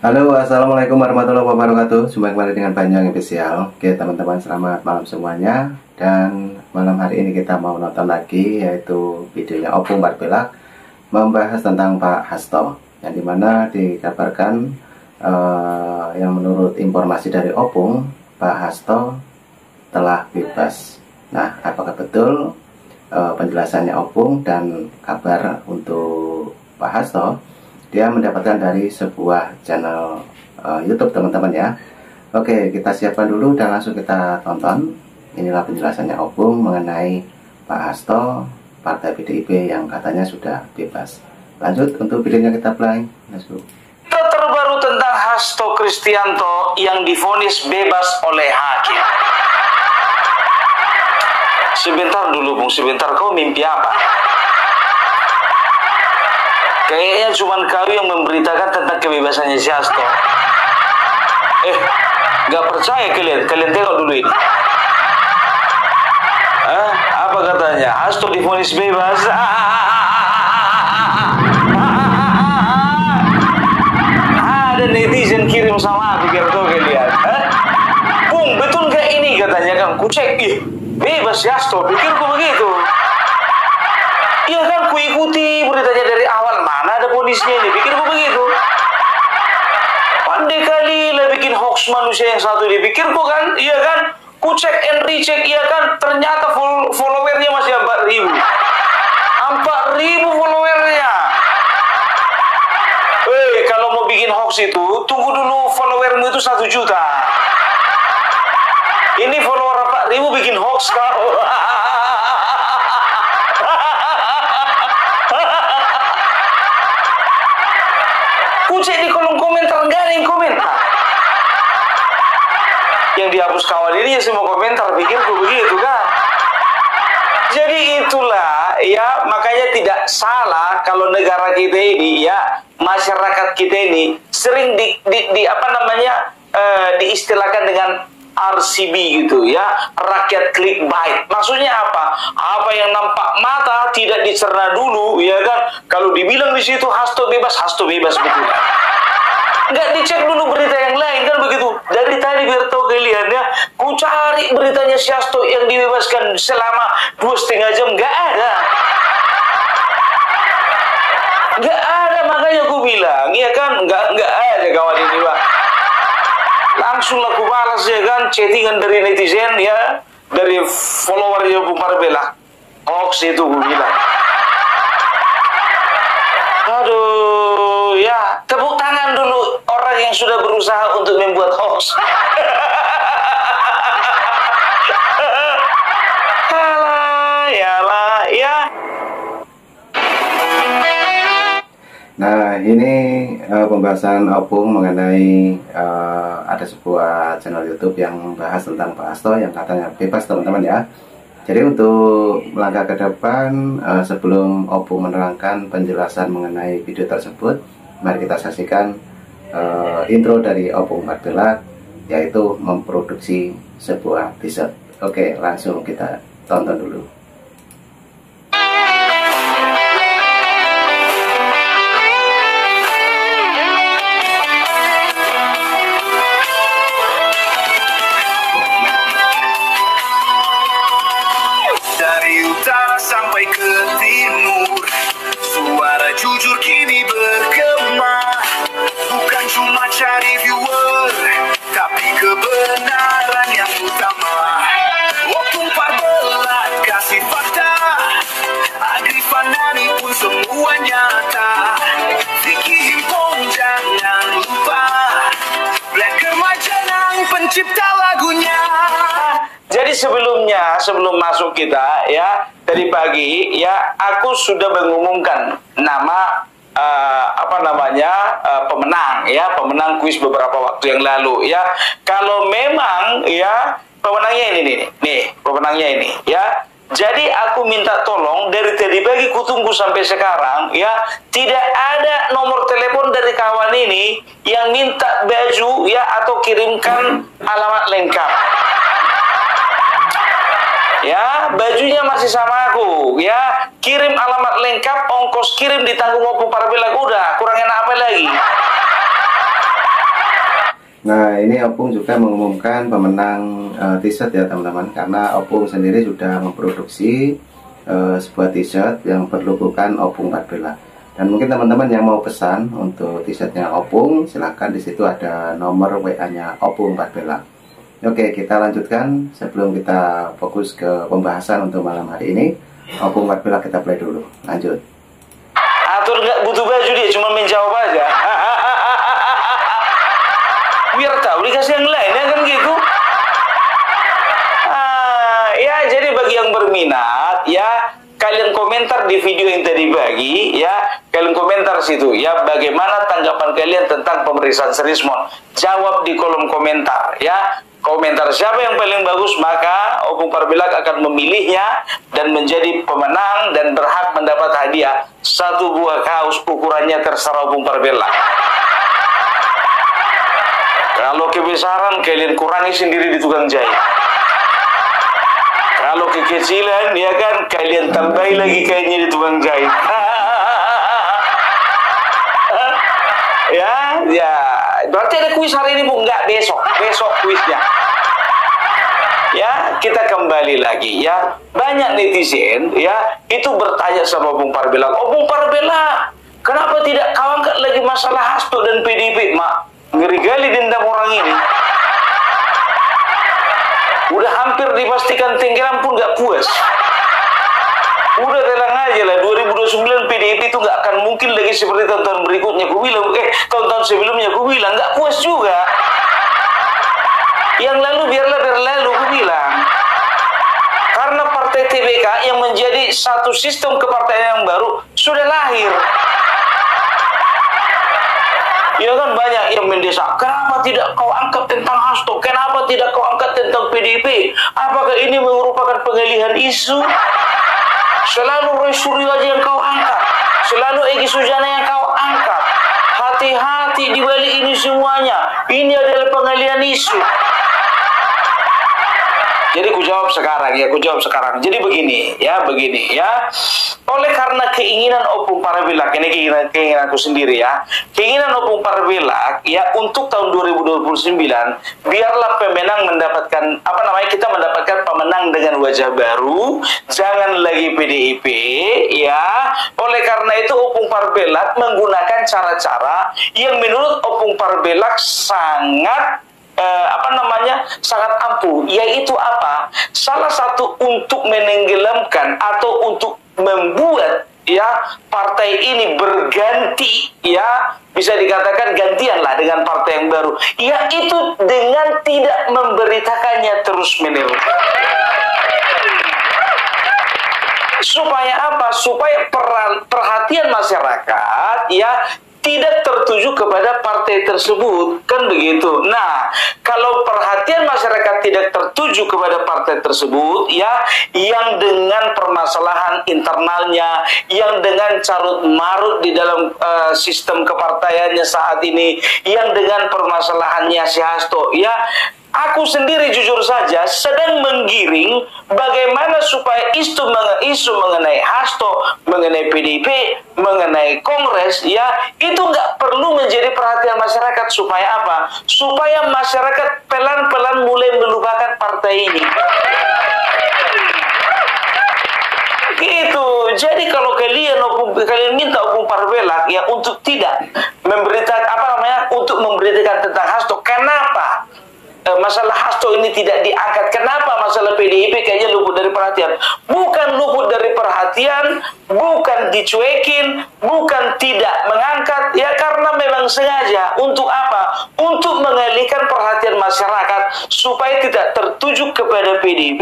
Halo, assalamualaikum warahmatullahi wabarakatuh. Jumpa kembali dengan Banyuwangi Official. Oke teman-teman, selamat malam semuanya. Dan malam hari ini kita mau nonton lagi, yaitu videonya Opung Barbelak membahas tentang Pak Hasto, yang dimana dikabarkan yang menurut informasi dari Opung, Pak Hasto telah bebas. Nah, apakah betul penjelasannya Opung dan kabar untuk Pak Hasto? Dia mendapatkan dari sebuah channel YouTube teman-teman ya. Oke, kita siapkan dulu dan langsung kita tonton. Inilah penjelasannya Opung mengenai Pak Hasto, Partai PDIP yang katanya sudah bebas. Lanjut untuk videonya kita play. Let's go. Terbaru tentang Hasto Kristianto yang divonis bebas oleh hakim. Sebentar dulu Bung, sebentar, kau mimpi apa? Kayaknya cuma kau yang memberitakan tentang kebebasannya si Hasto. Gak percaya kalian tengok dulu ini. Apa katanya? Hasto divonis bebas. Ada netizen kirim sama aku, biar tahu kalian. Bung, betul gak ini katanya kan? Ku cek, bebas si Hasto, pikirku begitu. Iya kan, ku ikuti beritanya dari awal, mana ada ponisnya ini, pikirku begitu. Pandai kali lah bikin hoax manusia yang satu ini, pikirku kan, iya kan, ku cek and recheck, iya kan, ternyata followernya masih 4.000. 4.000 followernya. Kalau mau bikin hoax itu, tunggu dulu followermu itu 1 juta. Ini follower 4.000 bikin hoax kau. Cek di kolom komentar, nggak ada yang komentar. Yang dihapus kawan ini ya semua komentar, pikirku begitu kan. Jadi itulah ya, makanya tidak salah kalau negara kita ini ya, masyarakat kita ini sering diistilahkan dengan RCB gitu ya, rakyat clickbait. Maksudnya apa? Apa yang nampak mata tidak dicerna dulu, ya kan? Kalau dibilang di situ Hasto bebas betul. Nggak dicek dulu berita yang lain kan begitu. Dari tadi biar tahu kalian ya, ku cari beritanya si Hasto yang dibebaskan selama 2,5 jam, nggak ada. Nggak ada, makanya ku bilang, ya kan, nggak ada kawan ini Pak. Langsung aku balas ya kan, chattingan dari netizen ya, dari followernya Opung Barbelak. Hoax itu gue bilang. Aduh, ya tepuk tangan dulu orang yang sudah berusaha untuk membuat hoax. Ya. Nah, ini pembahasan Opung mengenai ada sebuah channel YouTube yang membahas tentang Pak Hasto yang katanya bebas teman-teman ya. Jadi untuk melangkah ke depan, sebelum Opung menerangkan penjelasan mengenai video tersebut, mari kita saksikan intro dari Opung Barbelak, yaitu memproduksi sebuah teaser. Oke, langsung kita tonton dulu. Sampai ke timur, suara jujur kini bergema. Bukan cuma cari viewer, tapi kebenaran yang utama. Opung Barbelak kasih fakta, Agrifan Nani pun semua nyata. Vicky Himpong jangan lupa, Black Kemajanang pencipta lagunya. Jadi sebelum masuk kita ya, tadi pagi ya, aku sudah mengumumkan nama pemenang kuis beberapa waktu yang lalu ya. Kalau memang ya pemenangnya pemenangnya ini ya. Jadi aku minta tolong, dari tadi pagi kutunggu sampai sekarang ya, tidak ada nomor telepon dari kawan ini yang minta baju ya, atau kirimkan alamat lengkap. Ya, bajunya masih sama aku ya, kirim alamat lengkap, ongkos kirim ditanggung Opung Barbelak, udah, kurang enak apa lagi. Nah, ini Opung juga mengumumkan pemenang t-shirt ya teman-teman, karena Opung sendiri sudah memproduksi sebuah t-shirt yang berlogokan Opung Barbella. Dan mungkin teman-teman yang mau pesan untuk t-shirtnya Opung, silahkan di situ ada nomor WA-nya Opung Barbella. Oke, kita lanjutkan sebelum kita fokus ke pembahasan untuk malam hari ini. Opung Barbella kita play dulu. Lanjut. Atur nggak butuh baju, dia cuma menjawab aja. Biar tahu dikasih yang lain ya kan gitu. Ya jadi bagi yang berminat ya, kalian komentar di video yang tadi bagi ya, kalian komentar situ ya, bagaimana tanggapan kalian tentang pemeriksaan Rismond. Jawab di kolom komentar ya. Komentar siapa yang paling bagus, maka Opung Barbella akan memilihnya dan menjadi pemenang dan berhak mendapat hadiah 1 buah kaos ukurannya terserah Opung Barbella. Kalau kebesaran kalian kurangi sendiri di tukang jahit. Kalau kekecilan ya kan kalian tambahi lagi kayaknya di tukang jahit. Ya, berarti ada kuis hari ini Bu? Enggak, besok kuisnya. Ya, kita kembali lagi ya. Banyak netizen ya itu bertanya sama Opung Barbella, Opung Barbella, kenapa tidak kau angkat lagi masalah Hasto dan PDIP? Mak, ngeri kali dendam orang ini. Udah hampir dipastikan tenggelam pun gak puas. Udah tenang aja lah, 2029 PDIP itu gak akan mungkin lagi seperti tahun-tahun berikutnya. Ku bilang, tahun-tahun sebelumnya ku bilang gak puas juga. Yang lalu biarlah berlalu, ku bilang. Karena partai TBK yang menjadi satu sistem kepartaian yang baru sudah lahir. Ya kan banyak yang mendesak, kenapa tidak kau angkat tentang Hasto? Kenapa tidak kau angkat tentang PDIP? Apakah ini merupakan pengalihan isu? Selalu Roy Suryo aja yang kau angkat, selalu Egy Sujana yang kau angkat. Hati-hati di balik ini semuanya. Ini adalah pengalihan isu. Jadi ku jawab sekarang. Jadi begini ya. Oleh karena keinginan Opung Barbella, ini keinginanku sendiri ya. Keinginan Opung Barbella ya untuk tahun 2029 biarlah pemenang mendapatkan kita mendapatkan pemenang dengan wajah baru, jangan lagi PDIP ya. Oleh karena itu Opung Barbella menggunakan cara-cara yang menurut Opung Barbella sangat sangat ampuh, yaitu apa? Salah satu untuk menenggelamkan atau untuk membuat ya partai ini berganti ya, bisa dikatakan gantian lah dengan partai yang baru, yaitu dengan tidak memberitakannya terus menerus. Supaya apa? Supaya perhatian masyarakat ya tidak tertuju kepada partai tersebut, kan begitu. Nah, kalau perhatian masyarakat tidak tertuju kepada partai tersebut, ya, yang dengan permasalahan internalnya, yang dengan carut marut di dalam sistem kepartaiannya saat ini, yang dengan permasalahannya si Hasto, ya, aku sendiri jujur saja sedang menggiring bagaimana supaya isu mengenai Hasto, mengenai PDIP, mengenai Kongres, ya, itu nggak perlu menjadi perhatian masyarakat. Supaya apa? Supaya masyarakat pelan-pelan mulai melupakan partai ini. Gitu. Jadi kalau kalian minta Opung Barbella ya untuk tidak memberitakan untuk memberitakan tentang Hasto, kenapa? Masalah Hasto ini tidak diangkat. Kenapa masalah PDIP kayaknya luput dari perhatian? Bukan luput dari perhatian, bukan dicuekin, bukan tidak mengangkat, ya, karena memang sengaja. Untuk apa? Untuk mengalihkan perhatian masyarakat supaya tidak tertuju kepada PDIP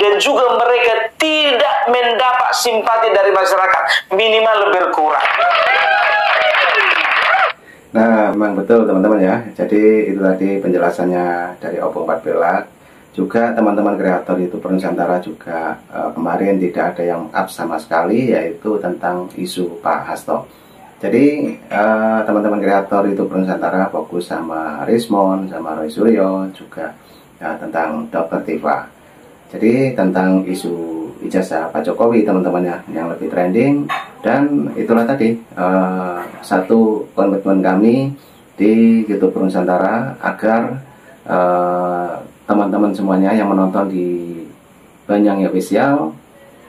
dan juga mereka tidak mendapat simpati dari masyarakat, minimal berkurang. Nah, memang betul teman-teman ya. Jadi itu tadi penjelasannya dari Opung Barbella. Juga teman-teman kreator YouTube Nusantara juga kemarin tidak ada yang up sama sekali, yaitu tentang isu Pak Hasto. Jadi teman-teman kreator YouTube Nusantara fokus sama Rismond, sama Roy Suryo, juga ya, tentang Dr. Tifa. Jadi tentang isu ijazah Pak Jokowi teman-teman ya, yang lebih trending. Dan itulah tadi satu komitmen kami di YouTube Nusantara agar teman-teman semuanya yang menonton di Banyang Official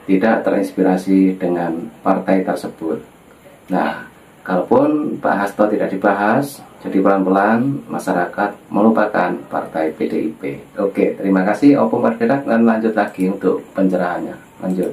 tidak terinspirasi dengan partai tersebut. Nah, kalaupun Pak Hasto tidak dibahas, jadi pelan-pelan masyarakat melupakan partai PDIP. Oke, terima kasih Opung Parpelak, dan lanjut lagi untuk pencerahannya. Lanjut.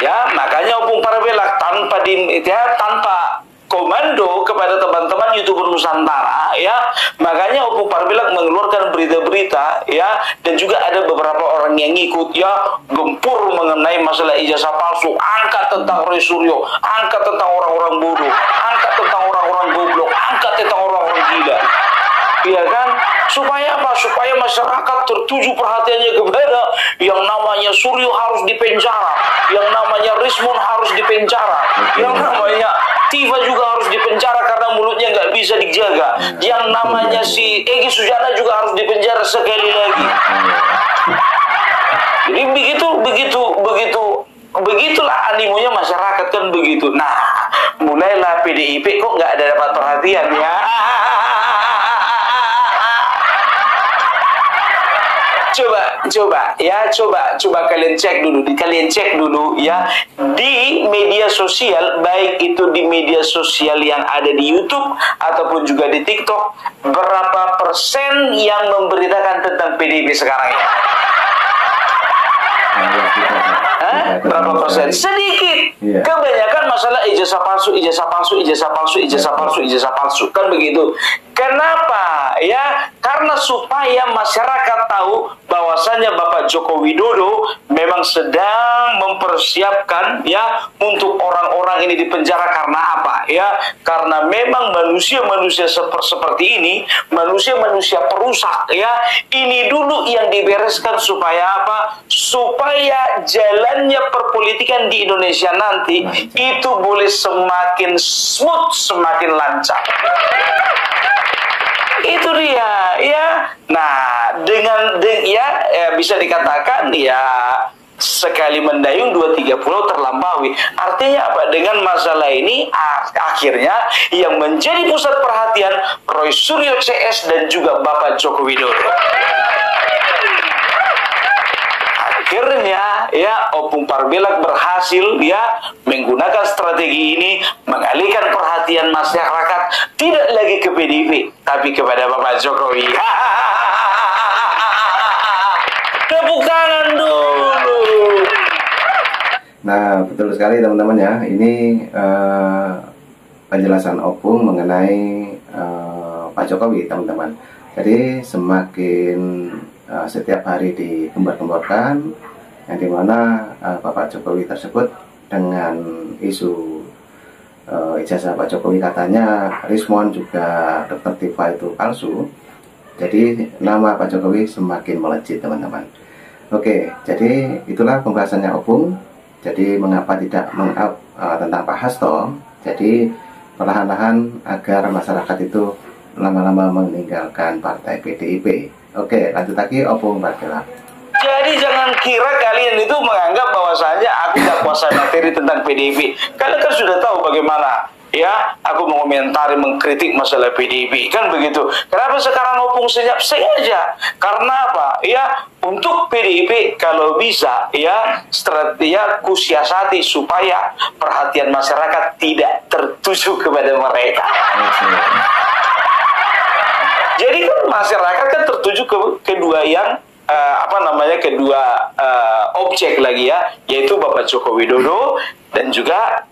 Ya, makanya Opung Parpelak tanpa komando kepada teman-teman YouTuber Nusantara, ya, makanya Opung Parpelak mengeluarkan berita-berita, ya, dan juga ada beberapa orang yang ngikut, ya, gempur mengenai masalah ijazah palsu, angkat tentang Roy Suryo, angkat tentang orang-orang bodoh, angkat tentang orang-orang goblok, angkat tentang orang-orang gila, ya kan? Supaya apa? Supaya masyarakat tertuju perhatiannya kepada yang namanya Suryo harus dipenjara, yang namanya Rismon harus dipenjara, yang namanya Tiva juga harus dipenjara karena mulutnya nggak bisa dijaga, yang namanya si Egy Sujana juga harus dipenjara sekali lagi. Jadi begitulah animonya masyarakat, kan begitu. Nah, mulailah PDIP kok nggak ada dapat perhatian, ya. Coba kalian cek dulu ya di media sosial, baik itu di media sosial yang ada di YouTube ataupun juga di TikTok, berapa persen yang memberitakan tentang PDIP sekarang ini? Berapa persen? Sedikit. Kebanyakan masalah ijazah palsu, kan begitu. Kenapa? Ya, karena supaya masyarakat tahu bahwasannya Bapak Joko Widodo memang sedang mempersiapkan, ya, untuk orang-orang ini dipenjara. Karena apa? Ya, karena memang manusia-manusia seperti ini, manusia-manusia perusak, ya, ini dulu yang dibereskan supaya apa? Supaya jalannya perpolitikan di Indonesia nanti itu boleh semakin smooth, semakin lancar. Itu dia, ya. Nah, bisa dikatakan, ya, sekali mendayung 2-3 pulau terlampaui. Artinya apa? Dengan masalah ini akhirnya yang menjadi pusat perhatian Roy Suryo CS dan juga Bapak Joko Widodo. Akhirnya, ya, Opung Parpelak berhasil, ya, menggunakan strategi ini mengalihkan perhatian masyarakat tidak lagi ke PDIP tapi kepada Bapak Jokowi. Tepuk tangan dulu. Nah, betul sekali teman-teman, ya. Ini penjelasan Opung mengenai Pak Jokowi, teman-teman. Jadi semakin setiap hari digembar-gemborkan, yang dimana Bapak Jokowi tersebut dengan isu ijazah Pak Jokowi katanya Rismon juga Dr. Tiva itu palsu. Jadi nama Pak Jokowi semakin melejit, teman-teman. Oke, jadi itulah pembahasannya Opung. Jadi mengapa tidak meng-up tentang Pak Hasto? Jadi perlahan-lahan agar masyarakat itu lama-lama meninggalkan partai PDIP. Oke, lanjut lagi Opung Parpelak. Jadi jangan kira kalian itu menganggap bahwasanya aku tidak kuasai materi tentang PDIP. Kalian kan sudah tahu bagaimana, ya, aku mengomentari, mengkritik masalah PDIP, kan begitu. Kenapa sekarang Opung senyap? Sengaja. Karena apa? Ya, untuk PDIP kalau bisa, ya, strategi kusiasati supaya perhatian masyarakat tidak tertuju kepada mereka. Jadi kan masyarakat kan tertuju ke kedua yang kedua objek lagi, ya, yaitu Bapak Joko Widodo dan juga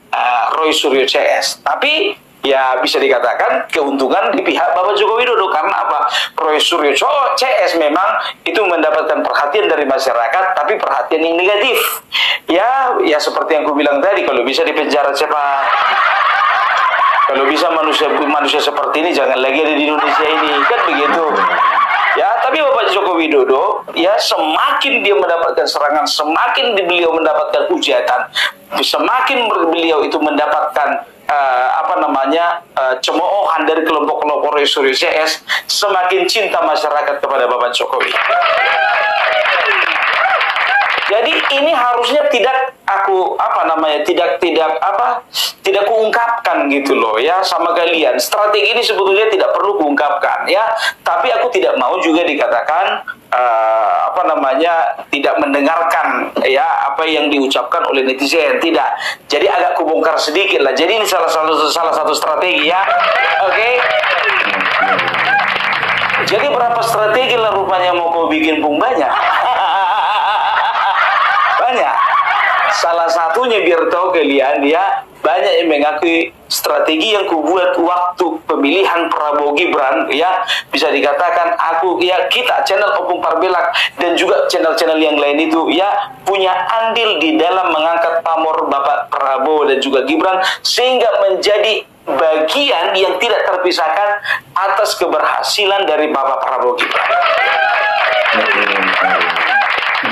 Roy Suryo CS. Tapi ya bisa dikatakan keuntungan di pihak Bapak Joko Widodo. Karena apa? Roy Suryo CS memang itu mendapatkan perhatian dari masyarakat, tapi perhatian yang negatif. Ya seperti yang aku bilang tadi, kalau bisa dipenjara cepat. Kalau bisa manusia seperti ini jangan lagi ada di Indonesia ini, kan begitu. Ya, tapi Bapak Joko Widodo, ya, semakin dia mendapatkan serangan, semakin beliau mendapatkan hujatan, semakin beliau itu mendapatkan cemoohan dari kelompok-kelompok Roy Suryo CS, semakin cinta masyarakat kepada Bapak Jokowi. Jadi ini harusnya tidak aku tidak kuungkapkan gitu loh ya sama kalian. Strategi ini sebetulnya tidak perlu kuungkapkan ya, tapi aku tidak mau juga dikatakan tidak mendengarkan ya apa yang diucapkan oleh netizen, tidak. Jadi agak kubongkar sedikit lah. Jadi ini salah satu strategi ya. Oke. Jadi berapa strategi lah rupanya mau kau bikin pun banyak. Banyak. Salah satunya biar tahu kalian ya, banyak yang mengakui strategi yang kubuat waktu pemilihan Prabowo Gibran ya, bisa dikatakan kita channel Opung Parbelak dan juga channel-channel yang lain itu ya punya andil di dalam mengangkat pamor Bapak Prabowo dan juga Gibran, sehingga menjadi bagian yang tidak terpisahkan atas keberhasilan dari Bapak Prabowo Gibran.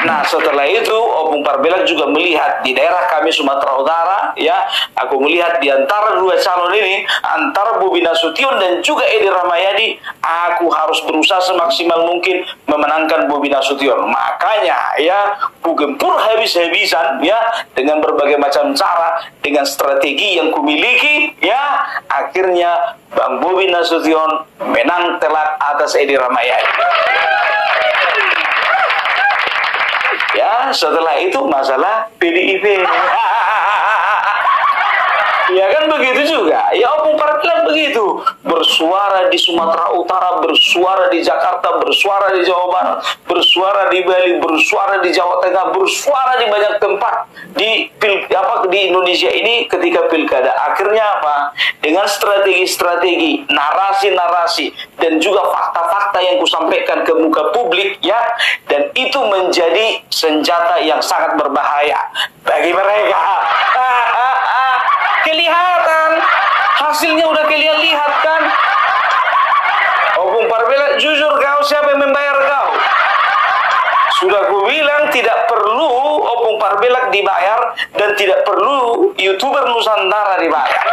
Nah, setelah itu Opung Parbelak juga melihat di daerah kami Sumatera Utara ya, aku melihat di antara dua calon ini, antara Bobi Nasution dan juga Edi Rahmayadi, aku harus berusaha semaksimal mungkin memenangkan Bobi Nasution. Makanya ya, ku gempur habis-habisan ya dengan berbagai macam cara, dengan strategi yang kumiliki ya, akhirnya Bang Bobi Nasution menang telak atas Edi Rahmayadi. Ya, setelah itu masalah PDIP. Ya kan begitu juga. Ya Opung Parbelak begitu. Bersuara di Sumatera Utara, bersuara di Jakarta, bersuara di Jawa Barat, bersuara di Bali, bersuara di Jawa Tengah, bersuara di banyak tempat di Indonesia ini ketika pilkada. Akhirnya apa? Dengan strategi-strategi, narasi-narasi dan juga fakta-fakta yang kusampaikan ke muka publik ya, dan itu menjadi senjata yang sangat berbahaya bagi mereka. Kelihatan hasilnya, udah kalian lihat kan. Opung Parbelak, jujur kau, siapa yang membayar kau? Sudah ku bilang tidak perlu Opung Parbelak dibayar dan tidak perlu YouTuber Nusantara dibayar.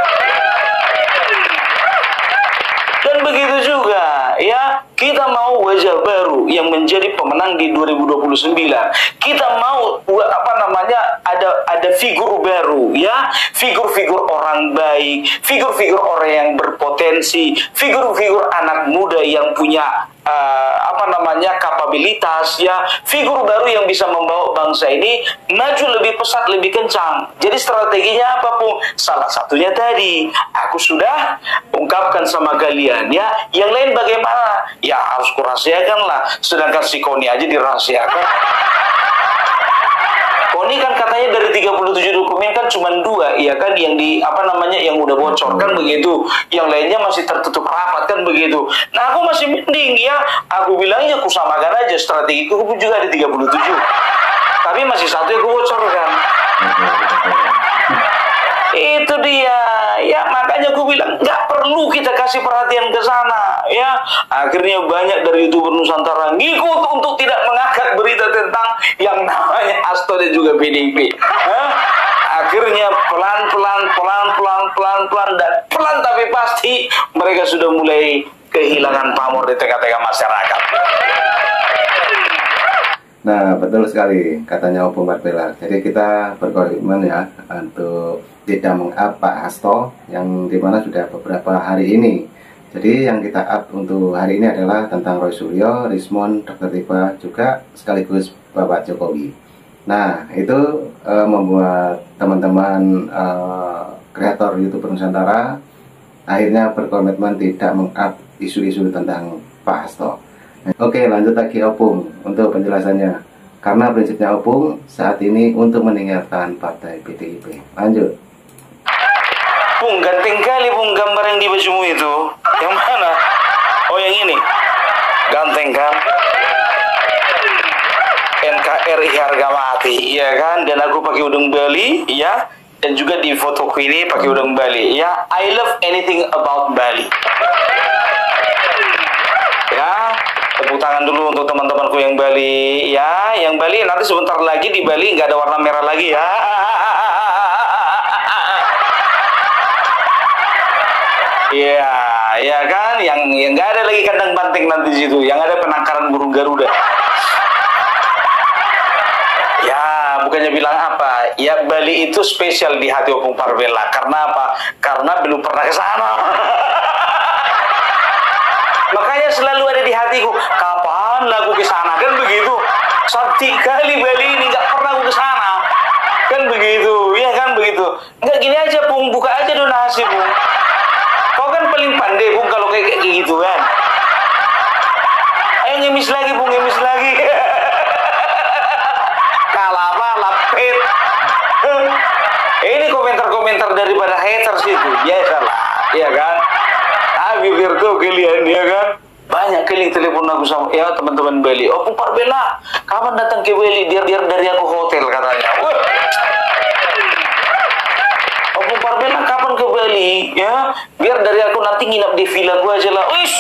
Dan begitu juga ya, kita mau wajah baru yang menjadi pemenang di 2029. Kita mau ada figur baru ya, figur-figur orang baik, figur-figur orang yang berpotensi, figur-figur anak muda yang punya kapabilitas ya, figur baru yang bisa membawa bangsa ini maju lebih pesat, lebih kencang. Jadi strateginya apapun, salah satunya tadi aku sudah ungkapkan sama kalian ya. Yang lain bagaimana? Ya harus kurahasiakan lah. Sedangkan si Koni aja dirahasiakan. Koni kan katanya dari 37 dokumen kan cuma 2 ya kan yang yang udah bocor kan begitu. Yang lainnya masih tertutup rapat kan begitu. Nah, aku masih mending ya. Aku bilangnya aku samakan aja strategiku juga ada 37. Tapi masih satu yang aku bocorkan. Itu dia ya, makanya aku bilang nggak perlu kita kasih perhatian ke sana ya. Akhirnya banyak dari YouTuber Nusantara ngikut untuk tidak mengangkat berita tentang yang namanya Hasto dan juga PDIP. Akhirnya pelan-pelan dan pelan tapi pasti mereka sudah mulai kehilangan pamor di tengah-tengah masyarakat. Nah, betul sekali katanya Opung Parbelak. Jadi kita berkomitmen ya untuk tidak meng-up Pak Hasto yang dimana sudah beberapa hari ini. Jadi yang kita up untuk hari ini adalah tentang Roy Suryo, Rismond, Dr. Tiba, juga sekaligus Bapak Jokowi. Nah, itu membuat teman-teman kreator YouTuber Nusantara akhirnya berkomitmen tidak meng-up isu-isu tentang Pak Hasto. Oke, lanjut lagi Opung untuk penjelasannya. Karena prinsipnya Opung saat ini untuk meninggalkan partai PDIP. Lanjut. Pung, ganteng kali Pung gambar yang di bajumu itu. Yang mana? Oh, yang ini. Ganteng kan? NKRI harga mati, ya kan? Dan aku pakai udang Bali, ya. Dan juga di fotoku ini pakai udang Bali, ya. I love anything about Bali. Ya. Tepuk tangan dulu untuk teman-temanku yang Bali ya. Yang Bali nanti sebentar lagi di Bali nggak ada warna merah lagi ya. Iya, ya kan, yang nggak ada lagi kandang banteng nanti situ, yang ada penangkaran burung Garuda. Ya, bukannya bilang apa, ya Bali itu spesial di hati Opung Parbella. Karena apa? Karena belum pernah ke sana. Makanya selalu ada di hatiku, kapan lah aku ke sana, kan begitu. Sakti kali Bali ini, nggak pernah aku ke sana. Kan begitu, ya kan begitu. Nggak gini aja, Bung, buka aja donasi, Bung. Kau kan paling pandai, Bung, kalau kayak gitu kan. Ayo ngemis lagi, Bung, ngemis lagi. Kalah apa, lapet. Ini komentar-komentar daripada haters itu, biasalah, ya kan. Biar tuh kalian, ya kan. Banyak kali telepon aku sama ya teman-teman Bali. Opung Parbella, kapan datang ke Bali? Biar dari aku hotel katanya. Opung Parbella kapan ke Bali? Ya, biar dari aku nanti nginap di villa gua aja lah. Wish.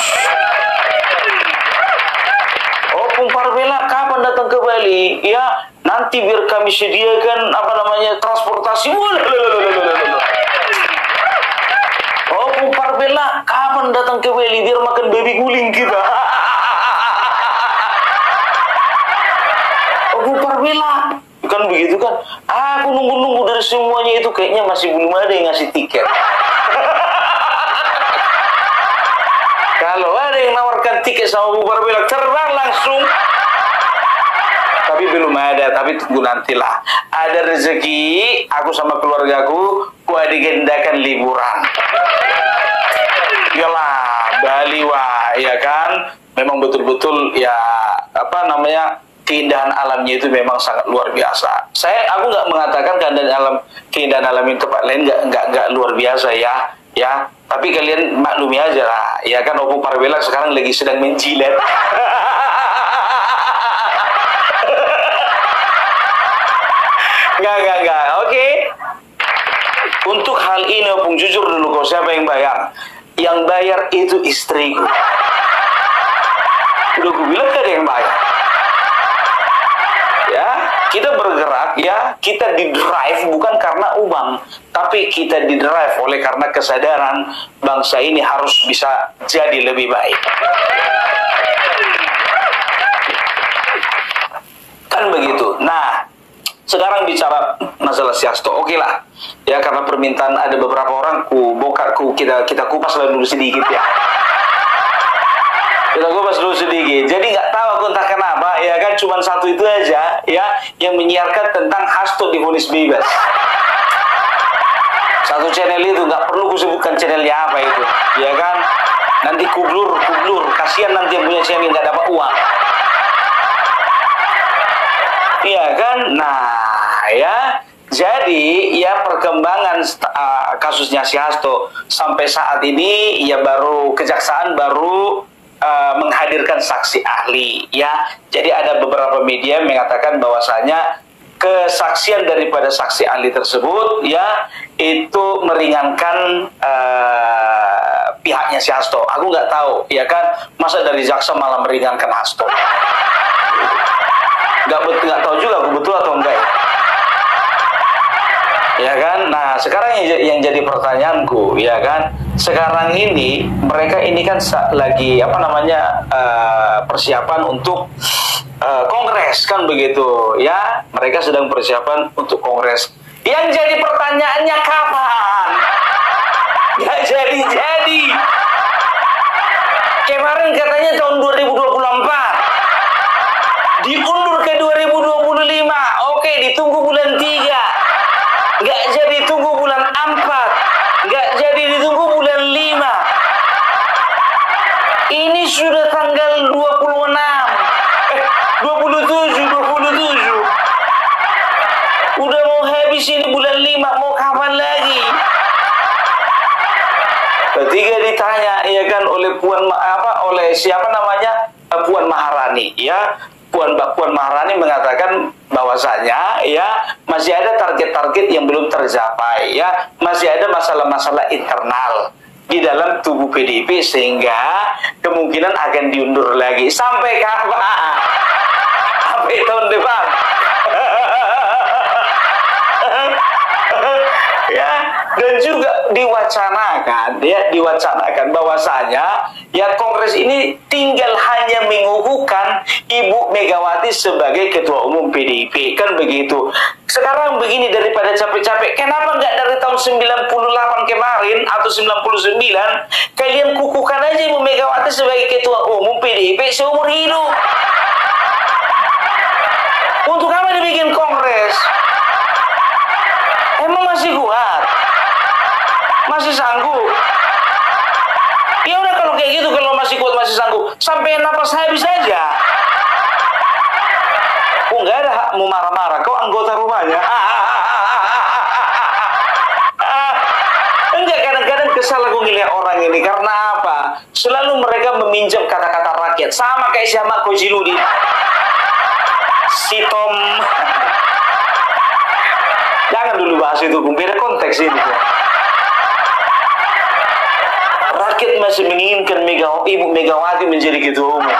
Opung Parbella kapan datang ke Bali? Ya, nanti biar kami sediakan transportasi. Opung Parbella kapan datang ke Bali biar makan babi guling kita. Opung Parbella kan begitu kan. Aku nunggu dari semuanya itu kayaknya masih belum ada yang ngasih tiket. Kalau ada yang nawarkan tiket sama Opung Parbella terbang langsung. Tapi belum ada, tapi tunggu nantilah. Ada rezeki, aku sama keluargaku, ku digendakan liburan. Yalah, Bali wah, ya kan? Memang betul-betul ya keindahan alamnya itu memang sangat luar biasa. Aku nggak mengatakan keindahan alam itu tempat lain nggak luar biasa ya. Tapi kalian maklumi aja lah, ya kan Opung Parbella sekarang lagi sedang menjilat. Enggak. Oke. Untuk hal ini Opung jujur dulu kau, siapa yang bayar? Yang bayar itu istriku. Udah gue bilang gak ada yang bayar. Ya, kita bergerak ya, kita didrive bukan karena uang, tapi kita didrive oleh karena kesadaran bangsa ini harus bisa jadi lebih baik. Kan begitu. Nah, sekarang bicara masalah si Hasto, oke lah. Ya karena permintaan ada beberapa orang, kita kupas dulu sedikit ya. Kita kupas dulu sedikit. Jadi nggak tahu aku entah kenapa, ya kan cuma satu itu aja ya yang menyiarkan tentang Hasto divonis bebas. Satu channel itu nggak perlu kusebutkan channelnya apa itu, ya kan. Nanti kublur, kasihan nanti yang punya channel nggak dapat uang. Iya kan? Nah, ya. Jadi, ya perkembangan kasusnya si Hasto sampai saat ini ya kejaksaan baru menghadirkan saksi ahli, ya. Jadi ada beberapa media mengatakan bahwasanya kesaksian daripada saksi ahli tersebut ya itu meringankan pihaknya si Hasto. Aku nggak tahu, ya kan, masa dari jaksa malah meringankan Hasto. Nggak tahu juga aku betul atau enggak ya kan. Nah sekarang yang jadi pertanyaanku, ya kan, sekarang ini mereka ini kan lagi persiapan untuk kongres kan begitu ya, mereka sedang persiapan untuk kongres. Yang jadi pertanyaannya kapan? Nggak jadi. Kemarin katanya tahun 2024, diundur ke 2025. Oke, ditunggu bulan 3. Nggak jadi tunggu bulan 4. Nggak jadi ditunggu bulan 5. Ini sudah tanggal 27. Udah mau habis ini bulan 5, mau kapan lagi? Ketika ditanya, ya kan, oleh Puan Maharani, ya. Puan Maharani mengatakan bahwasanya ya masih ada target-target yang belum tercapai, ya masih ada masalah-masalah internal di dalam tubuh PDIP sehingga kemungkinan akan diundur lagi. Sampai kapan? Sampai tahun depan. Ya, dan juga diwacanakan bahwasanya ya Kongres ini tinggal hanya mengukuhkan Ibu Megawati sebagai Ketua Umum PDIP, kan begitu. Sekarang begini, daripada capek-capek, kenapa nggak dari tahun 98 kemarin atau 99 kalian kukuhkan aja Ibu Megawati sebagai Ketua Umum PDIP seumur hidup? Untuk apa dibikin Kongres? Emang masih kuat? Masih sanggup? Ya udah, kalau kayak gitu, kalau masih kuat, masih sanggup, sampai napas habis saja. Oh, nggak ada hak mau marah-marah, kau anggota rumahnya. Enggak, kadang-kadang kesal aku ngeliat orang ini. Karena apa? Selalu mereka meminjam kata-kata rakyat. Sama kayak si Ahmad Koziludi, si Tom. Jangan dulu bahas itu, beda konteks ini. Rakyat masih menginginkan Ibu Megawati menjadi Ketua Umum.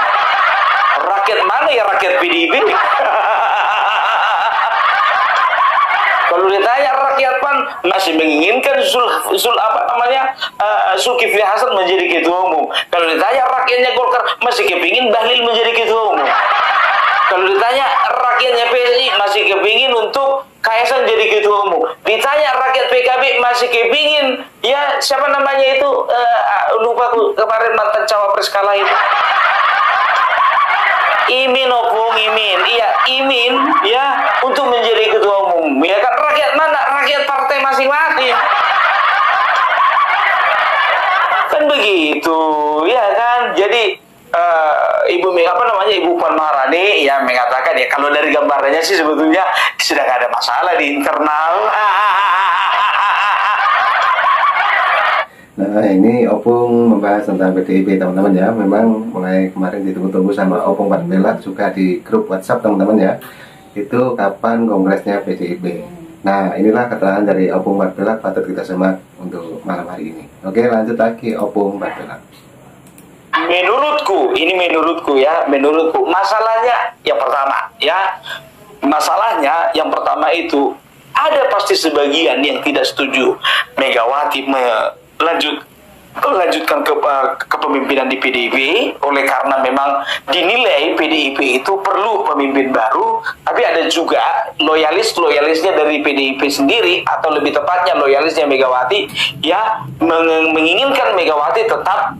Rakyat mana ya? Rakyat PDIP. Kalau ditanya rakyat PAN masih menginginkan Zulkifli Hasan menjadi Ketua Umum. Kalau ditanya rakyatnya Golkar masih kepingin Bahlil menjadi Ketua Umum. Kalau ditanya rakyatnya PSI masih kepingin untuk Kaisang jadi Ketua Umum. Ditanya rakyat PKB masih kepingin, ya siapa namanya itu, lupa aku kemarin mantan cawapres kalah itu, Imin Opung, Imin ya, untuk menjadi Ketua Umum. Ya kan, rakyat mana? Rakyat partai masing-masing. Kan begitu, ya kan? Jadi Ibu Puan Maharani ya mengatakan, ya kalau dari gambarannya sih sebetulnya sudah gak ada masalah di internal. Nah, ini Opung membahas tentang PDIP, teman-teman ya. Memang mulai kemarin ditunggu-tunggu sama Opung Bartbelak juga di grup WhatsApp, teman-teman ya. Itu kapan kongresnya PDIP. Nah, inilah keterangan dari Opung Bartbelak, patut kita simak untuk malam hari ini. Oke, lanjut lagi Opung Bartbelak. Menurutku masalahnya yang pertama itu ada pasti sebagian yang tidak setuju Megawati melanjutkan ke kepemimpinan di PDIP, oleh karena memang dinilai PDIP itu perlu pemimpin baru. Tapi ada juga loyalisnya dari PDIP sendiri, atau lebih tepatnya loyalisnya Megawati, ya menginginkan Megawati tetap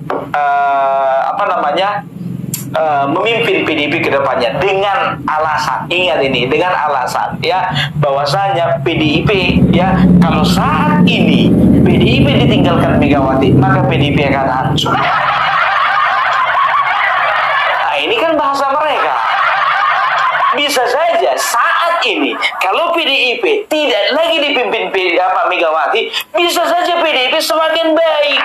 memimpin PDIP ke depannya, dengan alasan, ingat ini, dengan alasan ya bahwasanya PDIP ya, kalau saat ini PDIP ditinggalkan Megawati, maka PDIP akan hancur. Nah, ini kan bahasa mereka. Bisa saja saat ini kalau PDIP tidak lagi dipimpin Megawati, bisa saja PDIP semakin baik.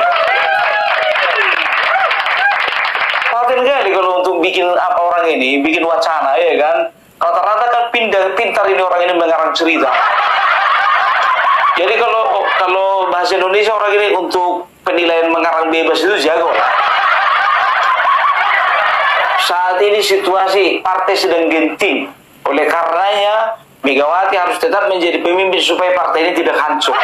Paten kali kalau untuk bikin orang ini, bikin wacana, ya kan? Rata-rata kan pintar ini orang ini mengarang cerita. Jadi kalau bahasa Indonesia orang ini untuk penilaian mengarang bebas itu jago lah. Saat ini situasi partai sedang genting, oleh karenanya Megawati harus tetap menjadi pemimpin supaya partai ini tidak hancur.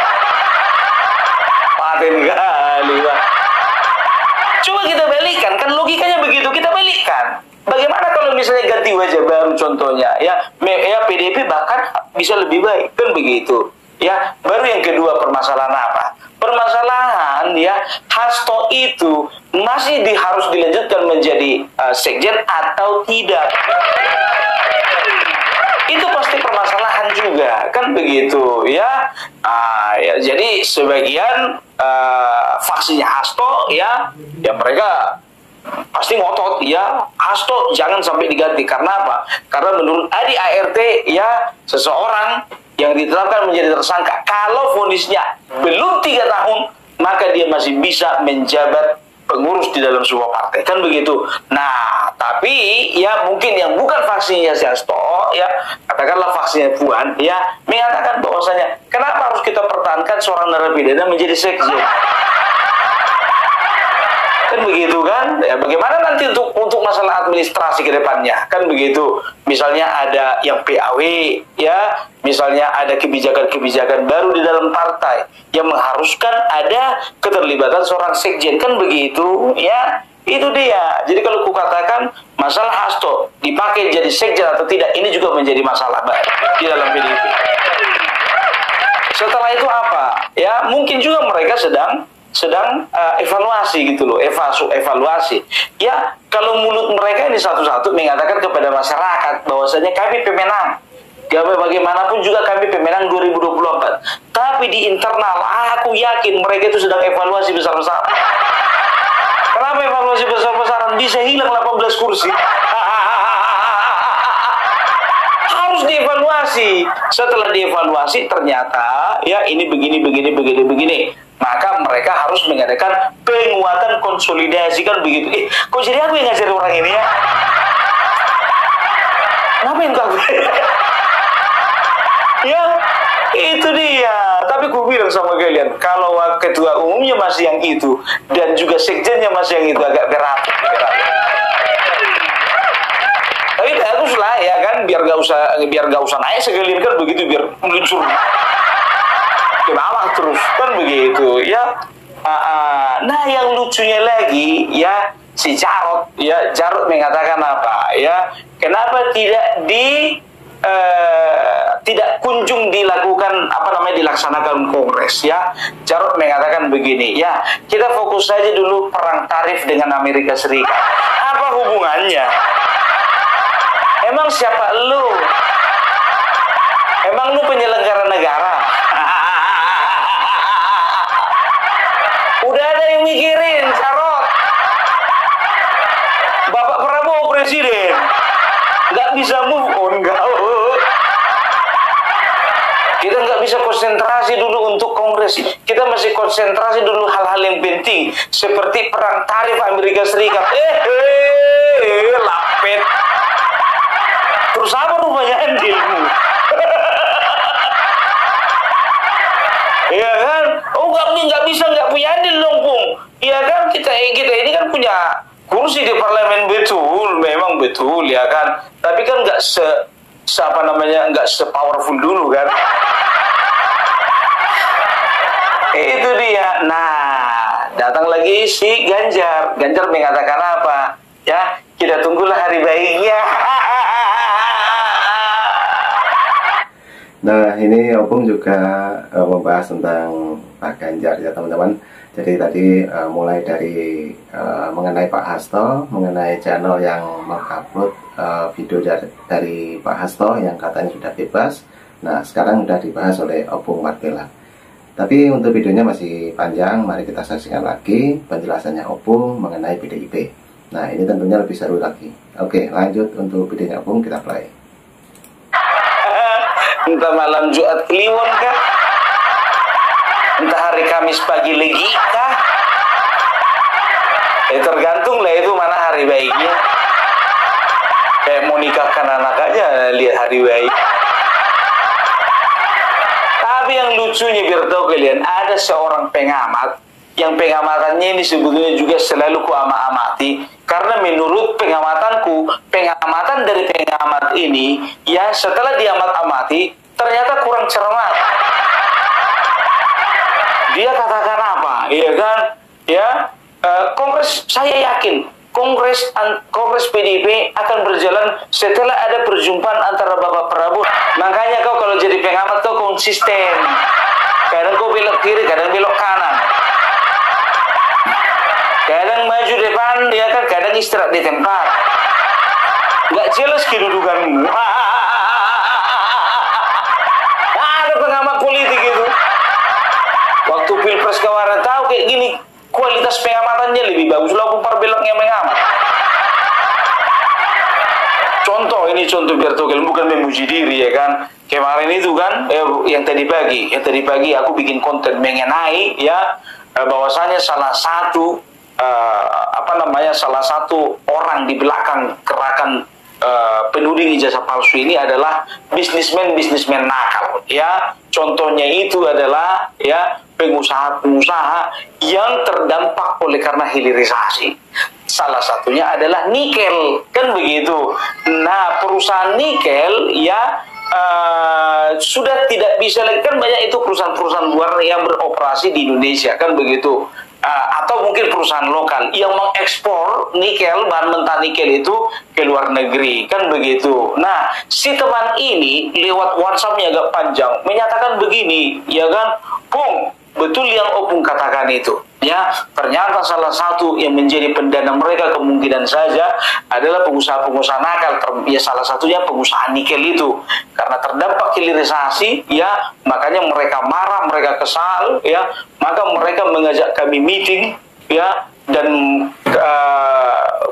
Paten kali, Pak. Coba kita balikkan, kan logikanya begitu, kita balikkan. Bagaimana kalau misalnya ganti wajah baru, contohnya ya PDIP bahkan bisa lebih baik, kan begitu. Ya, baru yang kedua, permasalahan apa? Permasalahan ya, Hasto itu masih harus dilanjutkan menjadi sekjen atau tidak. Itu pasti permasalahan juga, kan begitu ya. Jadi sebagian faksinya Hasto ya mereka pasti ngotot ya, Hasto jangan sampai diganti. Karena apa? Karena menurut Adi ART ya, seseorang yang ditetapkan menjadi tersangka, kalau vonisnya belum 3 tahun, maka dia masih bisa menjabat pengurus di dalam sebuah partai, kan begitu. Nah, tapi ya mungkin yang bukan faksinya si Hasto ya, katakanlah faksinya Puan ya, mengatakan bahwasanya kenapa harus kita pertahankan seorang narapidana menjadi sekjen, kan begitu kan. Ya, bagaimana nanti untuk masalah administrasi ke depannya, kan begitu. Misalnya ada yang PAW ya, misalnya ada kebijakan-kebijakan baru di dalam partai yang mengharuskan ada keterlibatan seorang sekjen, kan begitu ya. Itu dia. Jadi kalau kukatakan masalah hasto dipakai jadi sekjen atau tidak, ini juga menjadi masalah di dalam PDIP. Setelah itu apa? Ya, mungkin juga mereka sedang evaluasi gitu loh, evaluasi. Ya, kalau mulut mereka ini satu-satu mengatakan kepada masyarakat bahwasanya kami pemenang. Ya, bagaimanapun juga kami pemenang 2024. Tapi di internal, aku yakin mereka itu sedang evaluasi besar-besaran. Kenapa evaluasi besar-besaran? Bisa hilang 18 kursi. Harus dievaluasi. Setelah dievaluasi ternyata ya ini begini. Maka mereka harus mengadakan penguatan konsolidasi kan begitu. Kok jadi aku yang ngajar orang ini ya? Ngapain kau? Ya, itu dia. Tapi aku bilang sama kalian, kalau ketua umumnya masih yang itu dan juga sekjennya masih yang itu, agak berat. Tapi bagus lah ya kan, biar gak usah naik sekalian kan begitu, biar meluncur ke bawah terus kan begitu ya. Nah yang lucunya lagi ya, si Jarod mengatakan apa ya, kenapa tidak kunjung dilakukan dilaksanakan kongres ya. Jarod mengatakan begini ya, kita fokus saja dulu perang tarif dengan Amerika Serikat. Apa hubungannya? Emang siapa lu? Emang lu penyelenggara negara? Udah ada yang mikirin, Jarod. Bapak Prabowo presiden, nggak bisa move on, kita nggak bisa konsentrasi dulu untuk kongres. Kita masih konsentrasi dulu hal-hal yang penting seperti perang tarif Amerika Serikat. Lapet. Terus apa rupanya andilmu? Iya kan? Oh nggak bisa nggak punya andil dong, Pung. Iya kan, kita ini kan punya kursi di parlemen, betul, memang betul ya kan. Tapi kan nggak nggak se-powerful dulu kan. Itu dia. Nah, datang lagi si Ganjar. Ganjar mengatakan apa? Ya, kita tunggulah hari baiknya. Nah, ini Opung juga membahas tentang Pak Ganjar ya teman-teman. Jadi tadi mulai dari mengenai Pak Hasto, mengenai channel yang mengupload video dari Pak Hasto yang katanya sudah bebas. Nah, sekarang sudah dibahas oleh Opung Martela. Tapi untuk videonya masih panjang, mari kita saksikan lagi penjelasannya Opung mengenai PDIP. Nah, ini tentunya lebih seru lagi. Oke, lanjut untuk videonya Opung, kita play. Entah malam Jumat Kliwon kah? Entah hari Kamis pagi legi kah? Tergantung lah itu mana hari baiknya. Kayak mau nikahkan anak aja lihat hari baik. Tapi yang lucunya biar tahu kalian, ada seorang pengamat yang pengamatannya ini sebetulnya juga selalu ku amati, karena menurut pengamatanku, pengamatan dari pengamat ini ya setelah diamat-amati ternyata kurang cermat. Dia katakan apa? Iya kan? Ya, kongres, saya yakin kongres PDIP akan berjalan setelah ada perjumpaan antara Bapak Prabowo. Makanya kau kalau jadi pengamat kau konsisten. Kadang kau belok kiri, kadang belok kanan. Kadang maju depan, ya kan, kadang istirahat di tempat. Nggak jelas kedudukanmu. Ada pengamat politik itu. Waktu Pilpres kemarin tahu kayak gini, kualitas pengamatannya lebih bagus lah berbelok yang mengamat. Contoh biar tahu kalian, bukan memuji diri ya kan. Kemarin itu kan yang tadi pagi aku bikin konten mengenai ya bahwasanya salah satu orang di belakang gerakan penuding ijazah palsu ini adalah bisnismen nakal ya. Contohnya itu adalah ya pengusaha-pengusaha yang terdampak oleh karena hilirisasi. Salah satunya adalah nikel, kan begitu. Nah, perusahaan nikel ya sudah tidak bisa lagi, kan banyak itu perusahaan-perusahaan luar yang beroperasi di Indonesia, kan begitu. atau mungkin perusahaan lokal yang mengekspor nikel, bahan mentah nikel itu ke luar negeri, kan begitu. Nah, si teman ini lewat WhatsApp-nya agak panjang menyatakan begini, ya kan, Pung, betul yang Opung katakan itu. Ya, ternyata salah satu yang menjadi pendana mereka kemungkinan saja adalah pengusaha-pengusaha nakal. Ya, salah satunya pengusaha nikel itu. Karena terdampak hilirisasi, ya, makanya mereka marah, mereka kesal, ya, maka mereka mengajak kami meeting, ya, dan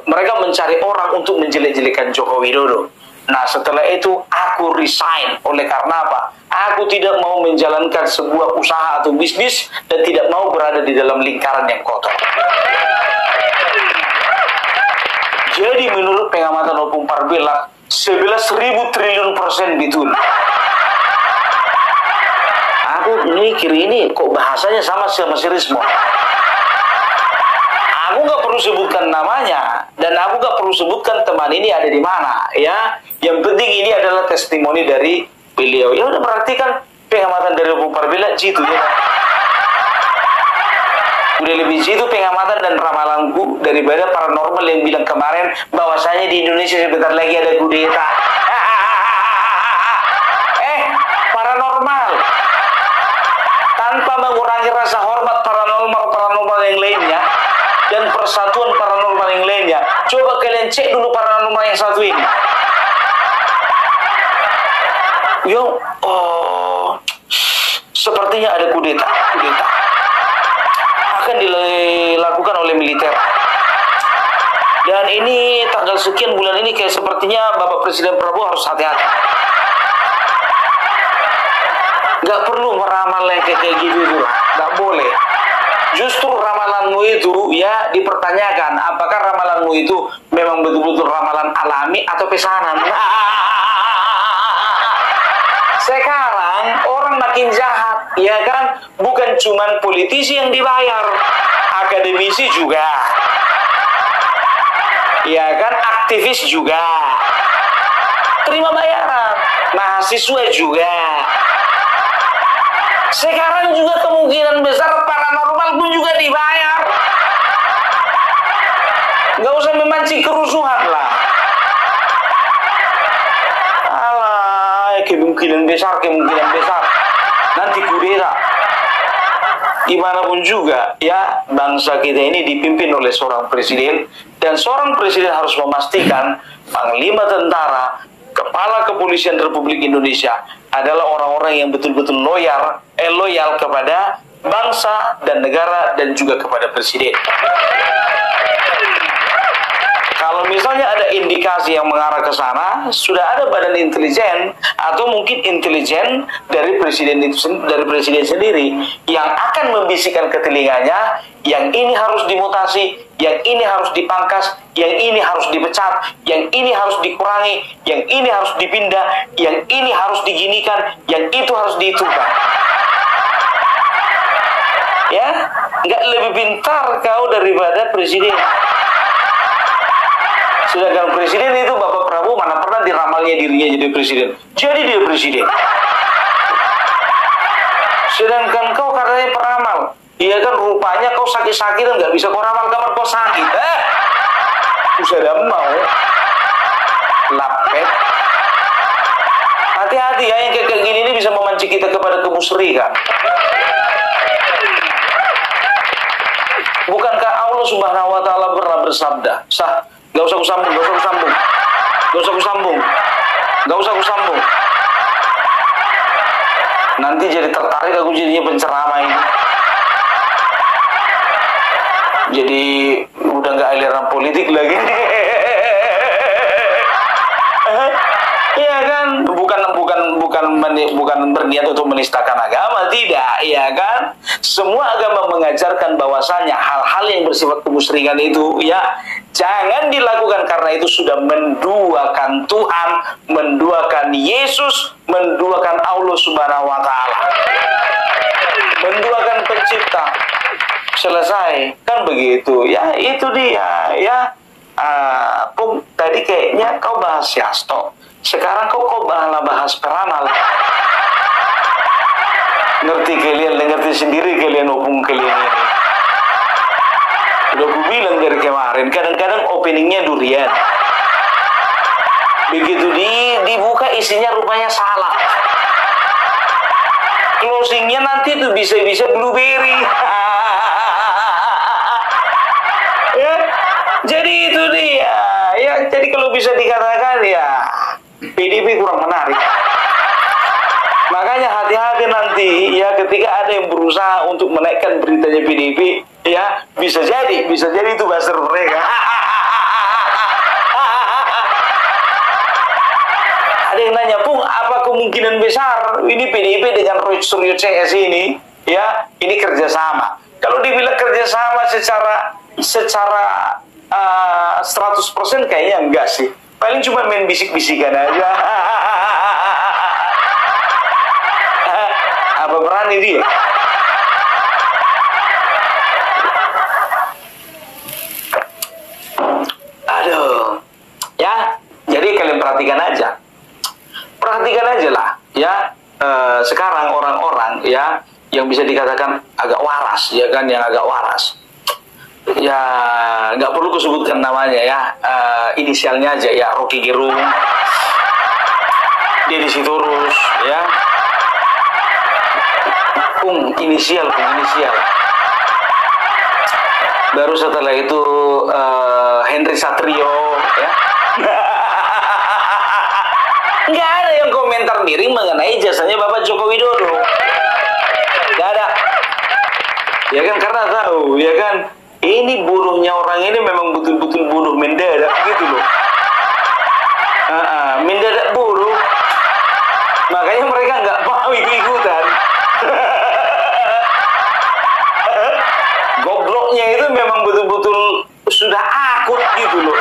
mereka mencari orang untuk menjelek-jelekan Joko Widodo. Nah, setelah itu aku resign. Oleh karena apa? Aku tidak mau menjalankan sebuah usaha atau bisnis dan tidak mau berada di dalam lingkaran yang kotor. Jadi menurut pengamatan Opung Parbelak, 11.000 triliun % betul. Aku mikir ini kok bahasanya sama si Rismo. Aku nggak perlu sebutkan namanya dan aku nggak perlu sebutkan teman ini ada di mana, ya. Yang penting ini adalah testimoni dari beliau. Ya udah, berarti kan pengamatan dari Opung Parbelak jitu ya. Udah lebih jitu pengamatan dan ramalanku daripada paranormal yang bilang kemarin bahwasanya di Indonesia sebentar lagi ada kudeta. Paranormal tanpa mengurangi rasa hormat paranormal yang lainnya dan persatuan paranormal yang lainnya. Coba kalian cek dulu paranormal yang satu ini. Sepertinya ada kudeta akan dilakukan oleh militer. Dan ini tanggal sekian bulan ini kayak sepertinya Bapak Presiden Prabowo harus hati-hati. Gak perlu meramal yang kayak gitu lah, gak boleh. Justru ramalanmu itu ya dipertanyakan, apakah ramalanmu itu memang betul-betul ramalan alami atau pesanan. Sekarang orang makin jahat, ya kan? Bukan cuman politisi yang dibayar, akademisi juga, ya kan? Aktivis juga terima bayaran, mahasiswa juga. Sekarang juga kemungkinan besar paranormal pun juga dibayar. Gak usah memancing kerusuhan lah. Alah, kemungkinan besar. Nanti kudeta. Gimana pun juga, ya, bangsa kita ini dipimpin oleh seorang presiden. Dan seorang presiden harus memastikan Panglima Tentara, Kepala Kepolisian Republik Indonesia adalah orang-orang yang betul-betul loyal kepada bangsa dan negara dan juga kepada presiden. Kalau misalnya ada indikasi yang mengarah ke sana, sudah ada badan intelijen atau mungkin intelijen dari presiden sendiri yang akan membisikkan ke telinganya, yang ini harus dimutasi, yang ini harus dipangkas, yang ini harus dipecat, yang ini harus dikurangi, yang ini harus dipindah, yang ini harus diginikan, yang itu harus diitungkan. Ya, nggak lebih pintar kau daripada presiden. Sedangkan presiden itu Bapak Prabowo mana pernah diramalnya dirinya jadi presiden. Jadi dia presiden. Sedangkan kau katanya peramal. Iya kan, rupanya kau sakit-sakitan nggak bisa kau ramal kapan kau sakit. Sudah mau lapet. Hati-hati ya, yang kayak gini ini bisa memancing kita kepada kemusyrikan. Bukankah Allah Subhanahu wa Ta'ala pernah bersabda, Gak usah aku sambung. Nanti jadi tertarik aku jadinya penceramah ini. Jadi udah gak aliran politik lagi. Iya kan, bukan berniat untuk menistakan agama, tidak, iya kan? Semua agama mengajarkan bahwasanya hal-hal yang bersifat kemusyrikan itu ya jangan dilakukan, karena itu sudah menduakan Tuhan, menduakan Yesus, menduakan Allah Subhanahu wa Ta'ala, menduakan Pencipta. Selesai, kan begitu ya, itu dia ya. Pung, tadi kayaknya kau bahas Yasto, sekarang kau bahas peramal. Ngerti sendiri kalian Opung kalian ini. kemarin. Kadang-kadang openingnya durian. Begitu dibuka isinya rupanya salah. Closingnya nanti tuh bisa-bisa blueberry. Ya, jadi itu dia. Ya, jadi kalau bisa dikatakan ya PDIP kurang menarik. Makanya hati-hati nanti ya ketika ada yang berusaha untuk menaikkan beritanya PDIP, ya bisa jadi itu buzzer mereka. Ada yang nanya, Pung, apa kemungkinan besar ini PDIP dengan Suryo CS ini, ya ini kerjasama? Kalau dibilang kerjasama secara 100% kayaknya enggak sih. Paling cuma main bisik-bisikan aja. Apa berani dia? Aduh. Ya, jadi kalian perhatikan aja lah, ya. Sekarang orang-orang ya yang bisa dikatakan agak waras, ya kan, yang agak waras. Ya, nggak perlu kusebutkan namanya ya, inisialnya aja ya, Rocky Gerung, Deddy Sitorus, ya. Inisial. Baru setelah itu Henry Satrio, ya. Nggak ada yang komentar miring mengenai jasanya Bapak Joko Widodo. Nggak ada. Ya kan, karena tahu, ya kan, ini bodohnya orang ini memang betul-betul bodoh mendadak gitu loh. Mendadak bodoh. Makanya mereka nggak mau ikut-ikutan. Gobloknya itu memang betul-betul sudah akut gitu loh.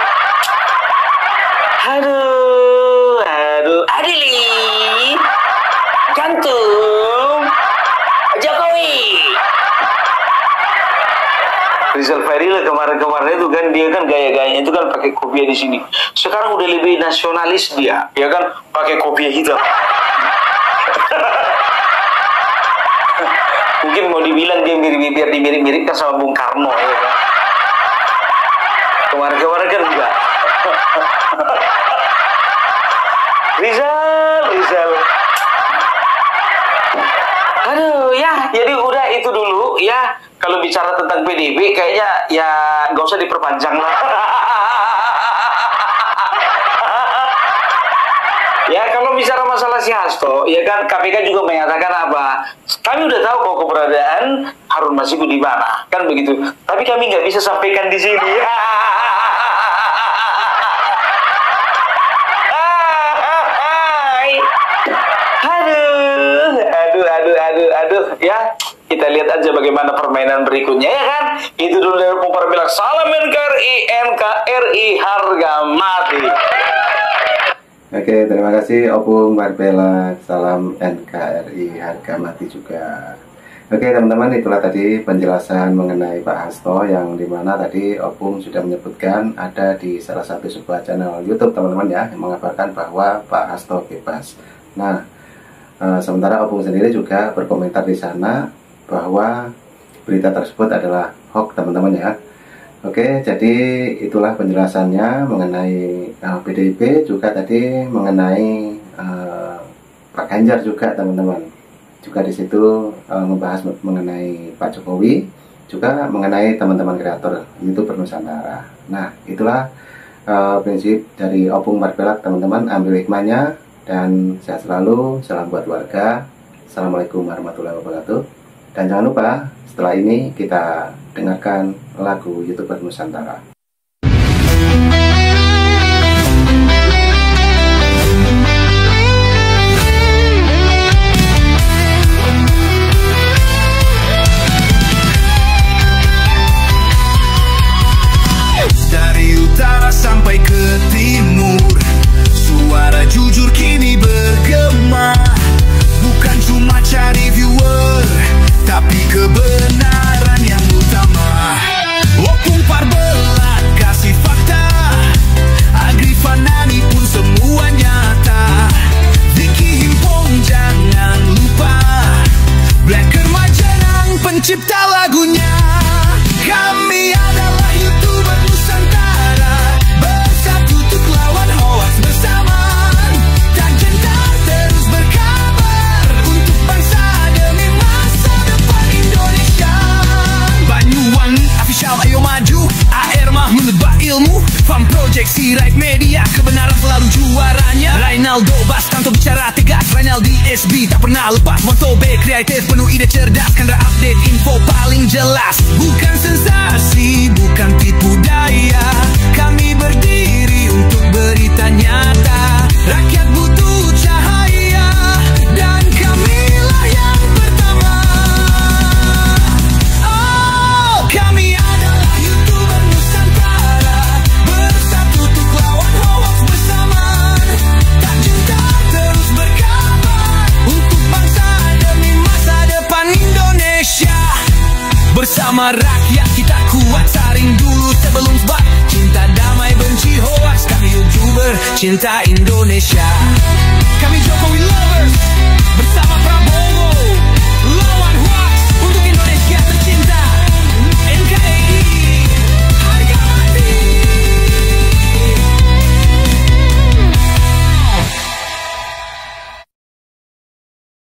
Aduh, Adili, Cantum, Jokowi. Rizal Fairila kemarin itu kan, dia kan gaya-gayanya itu kan pakai kopiah di sini. Sekarang udah lebih nasionalis dia, ya kan, pakai kopiah hitam. Mungkin mau dibilang dia biar dimirip-miripkan sama Bung Karno, ya kan. Kemarin kan enggak. Rizal. Aduh, ya, jadi udah itu dulu ya. Kalau bicara tentang PDIP kayaknya ya nggak usah diperpanjang lah. Ya, kalau bicara masalah si Hasto, ya kan, KPK juga menyatakan apa? Kami udah tahu kok keberadaan Harun Masiku di mana, kan begitu. Tapi kami nggak bisa sampaikan di sini. Aduh, ya. Kita lihat aja bagaimana permainan berikutnya, ya kan? Itu dulu dari Opung Parpelak. Salam NKRI harga mati. Oke, terima kasih Opung Parpelak. Salam NKRI harga mati juga. Oke teman-teman, itulah tadi penjelasan mengenai Pak Hasto, yang dimana tadi Opung sudah menyebutkan ada di salah satu sebuah channel YouTube teman-teman ya, yang mengabarkan bahwa Pak Hasto bebas. Nah, sementara Opung sendiri juga berkomentar di sana bahwa berita tersebut adalah hoax teman-teman ya. Oke, jadi itulah penjelasannya mengenai PDIP, juga tadi mengenai Pak Ganjar juga teman-teman. Juga di situ membahas mengenai Pak Jokowi, juga mengenai teman-teman kreator YouTube Nusantara. Nah, itulah prinsip dari Opung Parpelak teman-teman. Ambil hikmahnya dan sehat selalu. Salam buat warga. Assalamualaikum warahmatullahi wabarakatuh. Dan jangan lupa setelah ini kita dengarkan lagu YouTuber Nusantara. Dari utara sampai ke timur, suara jujur kini bergema. Bukan cuma cari viewer, tapi kebenaran yang utama. Opung Parpelak. SB tak pernah lepas moto B kreatif penuh ide cerdas, kan update info paling jelas. Bukan sensasi, bukan tipu daya, kami berdiri untuk berita nyata. Rakyat butuh cahaya dan kamilah yang pertama. Oh, kami adalah YouTuber Nusantara, bersatu untuk lawan hoax bersamaan. Tak gentar terus berkabar untuk bangsa demi masa depan Indonesia. Bersama rakyat kita kuat, saring dulu sebelum sebar. Cinta damai benci hoax, kami YouTuber cinta Indonesia. Kami Jokowi Love.